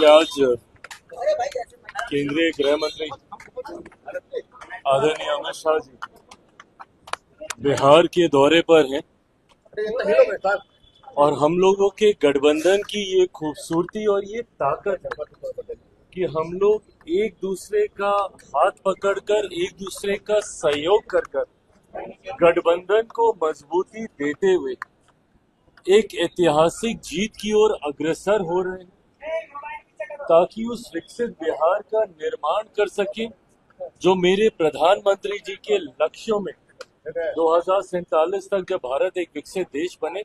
कि आज केंद्रीय गृह मंत्री आदरणीय अमित शाह जी बिहार के दौरे पर हैं और हम लोगों के गठबंधन की ये खूबसूरती और ये ताकत है कि हम लोग एक दूसरे का हाथ पकड़कर एक दूसरे का सहयोग कर गठबंधन को मजबूती देते हुए एक ऐतिहासिक जीत की ओर अग्रसर हो रहे हैं ताकि उस विकसित बिहार का निर्माण कर सके जो मेरे प्रधानमंत्री जी के लक्ष्यों में 2047 तक जब भारत एक विकसित देश बने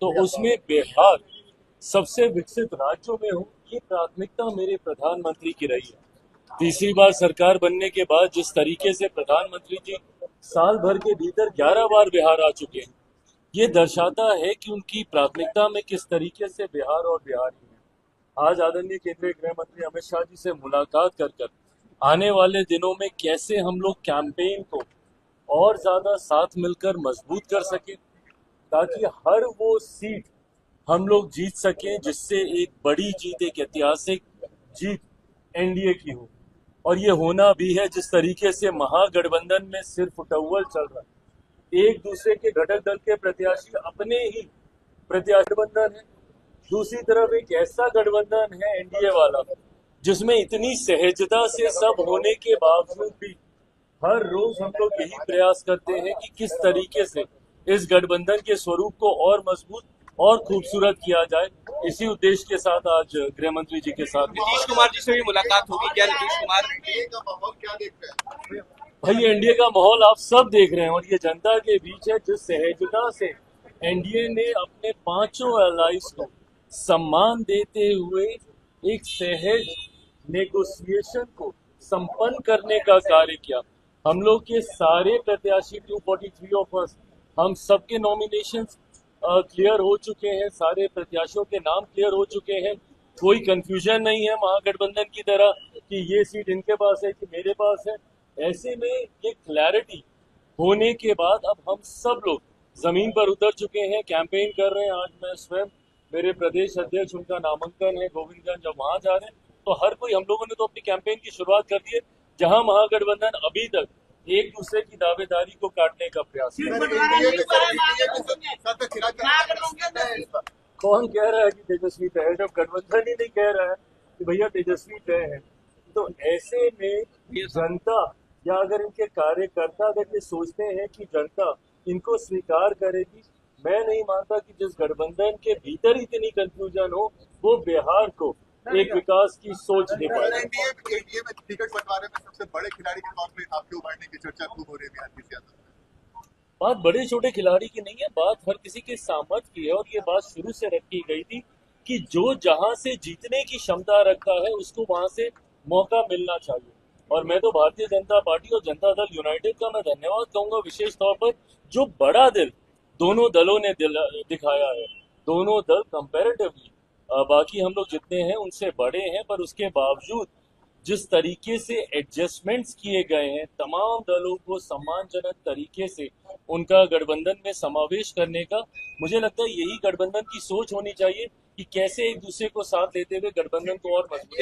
तो उसमें बिहार सबसे विकसित राज्यों में हो, ये प्राथमिकता मेरे प्रधानमंत्री की रही है। तीसरी बार सरकार बनने के बाद जिस तरीके से प्रधानमंत्री जी साल भर के भीतर 11 बार बिहार आ चुके हैं, ये दर्शाता है कि उनकी प्राथमिकता में किस तरीके से बिहार और बिहारी हैं। आज आदरणीय केंद्रीय गृह मंत्री अमित शाह जी से मुलाकात कर आने वाले दिनों में कैसे हम लोग कैंपेन को और ज्यादा साथ मिलकर मजबूत कर सके ताकि हर वो सीट हम लोग जीत सकें जिससे एक बड़ी जीत, एक ऐतिहासिक जीत एनडीए की हो। और ये होना भी है जिस तरीके से महागठबंधन में सिर्फ उटव्वल चल रहा है, एक दूसरे के घटक दल के प्रत्याशी अपने ही प्रत्याशी गठबंधन है, दूसरी तरफ एक ऐसा गठबंधन है एनडीए वाला जिसमें इतनी सहजता से सब होने के बावजूद भी हर रोज हम लोग यही प्रयास करते हैं कि किस तरीके से इस गठबंधन के स्वरूप को और मजबूत और खूबसूरत किया जाए। इसी उद्देश्य के साथ आज गृह मंत्री जी के साथ नीतीश कुमार जी से भी मुलाकात होगी क्या? नीतीश कुमार का माहौल क्या देख रहे हैं? भाई, एनडीए का माहौल आप सब देख रहे हैं और ये जनता के बीच है। जिस सहजता से एनडीए ने अपने पांचों एलाइज को सम्मान देते हुए एक सहज नेगोशिएशन को संपन्न करने का कार्य किया। हम लोग के सारे प्रत्याशी 243 ऑफ अस, हम सबके नॉमिनेशंस क्लियर हो चुके हैं, सारे प्रत्याशियों के नाम क्लियर हो चुके हैं। कोई कंफ्यूजन नहीं है महागठबंधन की तरह कि ये सीट इनके पास है कि मेरे पास है। ऐसे में ये क्लैरिटी होने के बाद अब हम सब लोग जमीन पर उतर चुके हैं, कैंपेन कर रहे हैं। आज मैं स्वयं, मेरे प्रदेश अध्यक्ष, उनका नामांकन है गोविंदगंज, जब वहां जा रहे हैं तो हर कोई, हम लोगों ने तो अपनी कैंपेन की शुरुआत कर दी है जहां महागठबंधन अभी तक एक दूसरे की दावेदारी को काटने का प्रयास कर कौन कह रहा है कि तेजस्वी तय है, जब गठबंधन ही नहीं कह रहा है कि भैया तेजस्वी तय है। तो ऐसे में जनता या अगर इनके कार्यकर्ता अगर ये सोचते हैं कि जनता इनको स्वीकार करेगी, मैं नहीं मानता कि जिस गठबंधन के भीतर इतनी कंफ्यूजन हो वो बिहार को एक विकास की सोच दे पाए। एनडीए में टिकट बंटवारे में सबसे बड़े खिलाड़ी के तौर पे आपके उभरने की चर्चा खूब हो रही है बिहार की सियासत में। बात बड़े छोटे खिलाड़ी की नहीं है, बात हर किसी के सामर्थ्य की है। और ये बात शुरू से रखी गई थी कि जो जहां से जीतने की क्षमता रखता है उसको वहां से मौका मिलना चाहिए। और मैं तो भारतीय जनता पार्टी और जनता दल यूनाइटेड का मैं धन्यवाद कहूंगा विशेष तौर पर, जो बड़ा दिल दोनों दलों ने दिखाया है। दोनों दल कंपैरेटिवली बाकी हम लोग जितने हैं उनसे बड़े हैं, पर उसके बावजूद जिस तरीके से एडजस्टमेंट्स किए गए हैं, तमाम दलों को सम्मानजनक तरीके से उनका गठबंधन में समावेश करने का, मुझे लगता है यही गठबंधन की सोच होनी चाहिए कि कैसे एक दूसरे को साथ लेते हुए गठबंधन को और मजबूत